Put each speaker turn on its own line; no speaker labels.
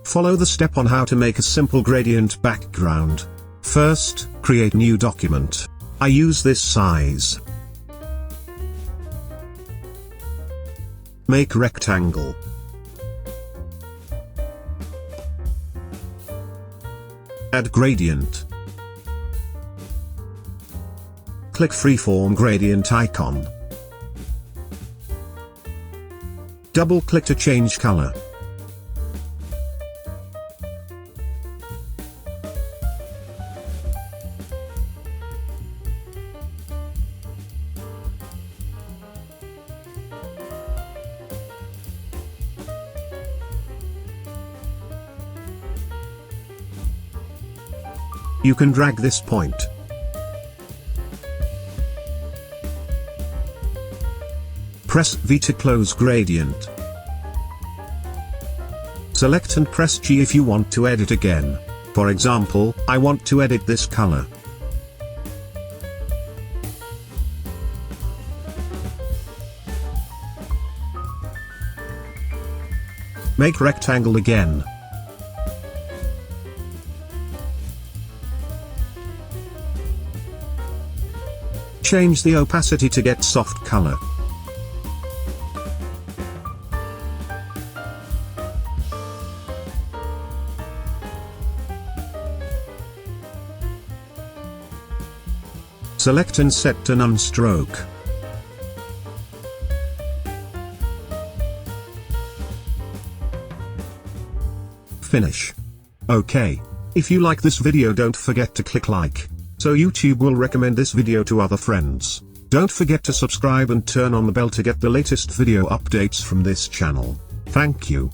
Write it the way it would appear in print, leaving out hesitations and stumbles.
Follow the step on how to make a simple gradient background. First, create new document. I use this size. Make rectangle. Add gradient. Click freeform gradient icon. Double-click to change color. You can drag this point. Press V to close gradient. Select and press G if you want to edit again. For example, I want to edit this color. Make rectangle again. Change the opacity to get soft color. Select and set to none stroke. Finish. OK. If you like this video, don't forget to click like, so YouTube will recommend this video to other friends. Don't forget to subscribe and turn on the bell to get the latest video updates from this channel. Thank you.